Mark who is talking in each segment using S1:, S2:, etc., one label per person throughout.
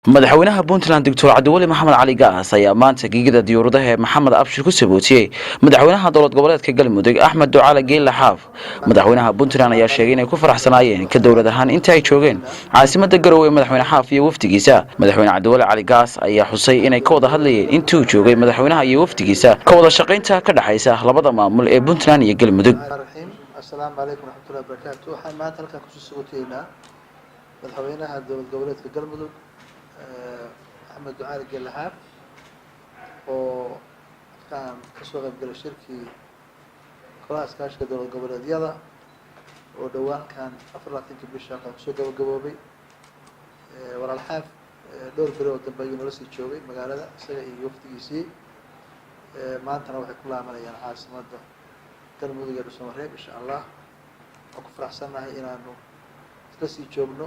S1: madaxweynaha Puntland Dr. Cabdiwali Maxamed Cali Gaas ayaa maanta giigida diyuuradaha Maxamed Abshir ku sabootiyay madaxweynaha dowlad goboleedka Galmudug Axmed Ducaale Geelle Xaaf. madaxweynaha Puntland ayaa sheegay inay ku faraxsanaayeen ka dowlad ahaan inta ay joogeen caasimadda Garowe madaxweyne Xaaf iyo wafdigiisa. madaxweyne Cabdiwali Cali Gaas ayaa xusay inay ka wada hadlayeen intii uu joogay madaxweynaha iyo wafdigiisa ka wada shaqaynta ka dhaxaysa labada maamul ee Puntland iyo Galmudug.
S2: السلام عليكم ورحمة الله وبركاته. waxaan maanta halkan ku soo sooteynaa madaxweynaha dowlad goboleedka Galmudug Axmed Ducaale Geelle Xaaf oo kan ka soo qayb galay shirkii kooxaha iskaashiga dowlad goboleedyada oo dhawaankan 24 bisha ka soo gabagaboobay walaal Xaaf dhowr bilood dambe ayuu nala sii joogay magaalada isaga iyo wafdigiisii maantana waxay ku laabanayaan caasimadda Galmudug ee Soomaaliya insha Allah waxaan ku faraxsanahay inaanu isla sii joogno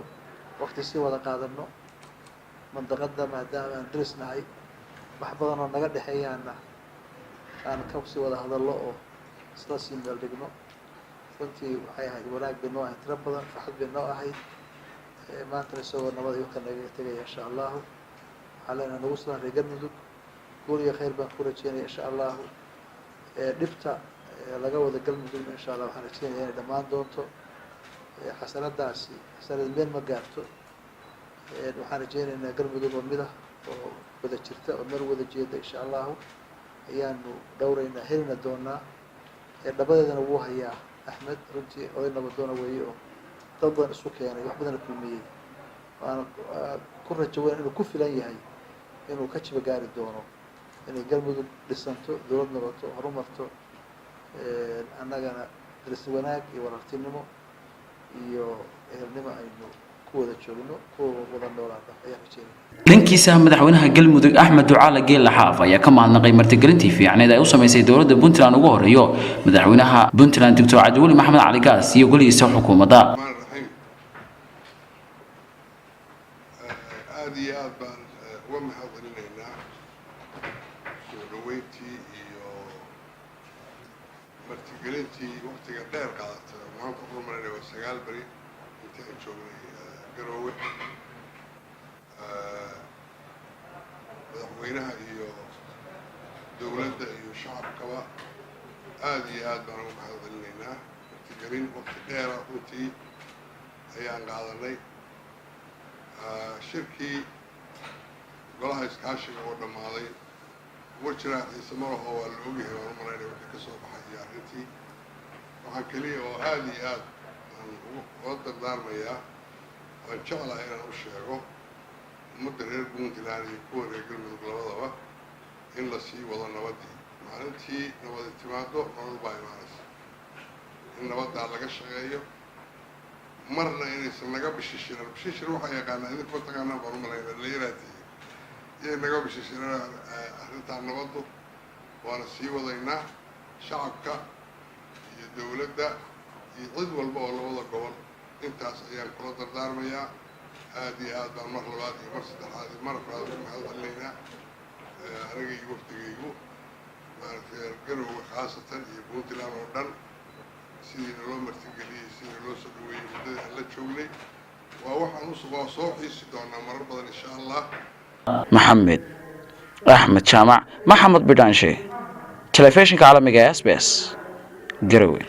S2: waqti si wada qaadano mandaqada maadaama aan drisnahay wax badan oo naga dhaxeeyana aan ka sii wada hadallo oo isla sii meel dhigno runtii waxay ahayd wanaag bino ah tira badan farxad bino ahayd maanta soo nabad iyo kan naga tagay insha Allah xalana nagu soo reer Galmudug guul iyo khayr baan ku rajeynaa insha Allah dhibta laga wada Galmudug insha Allah waxaan rajeynayaa inay dhamaan doonto xasanadaasi xasanad meel ma gaarto waxaan rajeynayaa Galmudug oo mid ah oo wada jirta oo meel wada jeeda insha Allah ayaanu dhowreynaa helina doonaa dhabadeedana wuu hayaa Axmed runtii oo nabad doona weeyo dad badan isku keenay wax badan kulmiyay waan ku rajoonayaa inuu ku filan yahay inuu ka jiba gaari doono inay Galmudug dhisanto dowlad noqoto horumarto annagana daris wanaag iyo walaaltinimo iyo ehelnimo aynu ku wada joogno ku wada noolaada ayaan rajeynayaa.
S1: dhankiisa madaxweynaha Galmudug Axmed Ducaale Geelle Xaaf ayaa ka mahadnaqay martigelintii fiicneed ay u sameysay dowladda Puntland ugu horeeyo madaxweynaha Puntland Dr. Cabdiwali Maxamed Cali Gaas iyo golihiisa xukuumadda.
S3: aad iyo aad baan uga mahadcelinaynaa soo dhaweyntii iyo martigelintii waqtiga dheer qaadatay maanta ku marinay waa 9 bari intii aan joognay Garowe madaxweynaha iyo dowladda iyo shacabkaba aad iyo aad baan uga mahadcelinaynaa martigelin waqti dheer runtii ayaan qaadanay shirkii golaha iskaashiga oo dhamaaday wajiraac xiise ma laho waa la ogyahay waan u malaynaya wixii ka soo baxay arrintii waxaan keliya oo aad iyo aad aan uga dardaarmayaa waan jeclahay inaan u sheego ummadda reer Puntland iyo kuwa reer Galmudug labadaba in la sii wado nabadii maalintii nabadi timaado nabad baa imaanaysa in nabaddaa laga shaqeeyo marna inaysan naga bishishiraan bishishir waxaa yaqaanaa idinka ma taqaanaan baan u malaynaa dhallinyaraadii iyo naga bishishiraan arrintaan nabaddu waana sii wadaynaa shacabka iyo dowladda iyo cid walba oo labada gobol intaas ayaan kula dardaarmayaa aad iyo aad baan mar labaad iyo mar saddexaad iyo mar afraad ugu mahadcelinaynaa aniga iyo wafdigaygu maaragtay Garowe khaasatan iyo Puntland oo dhan sidii loo martigeliyay sidii loo soo dhaweeyay muddada aan la joognay waa waxaan soo xiisi doonaa marar badan insha Allah.
S1: Maxamed Axmed Jaamac Maxamed Bidaanshe telefishinka caalamiga SBS Garowe.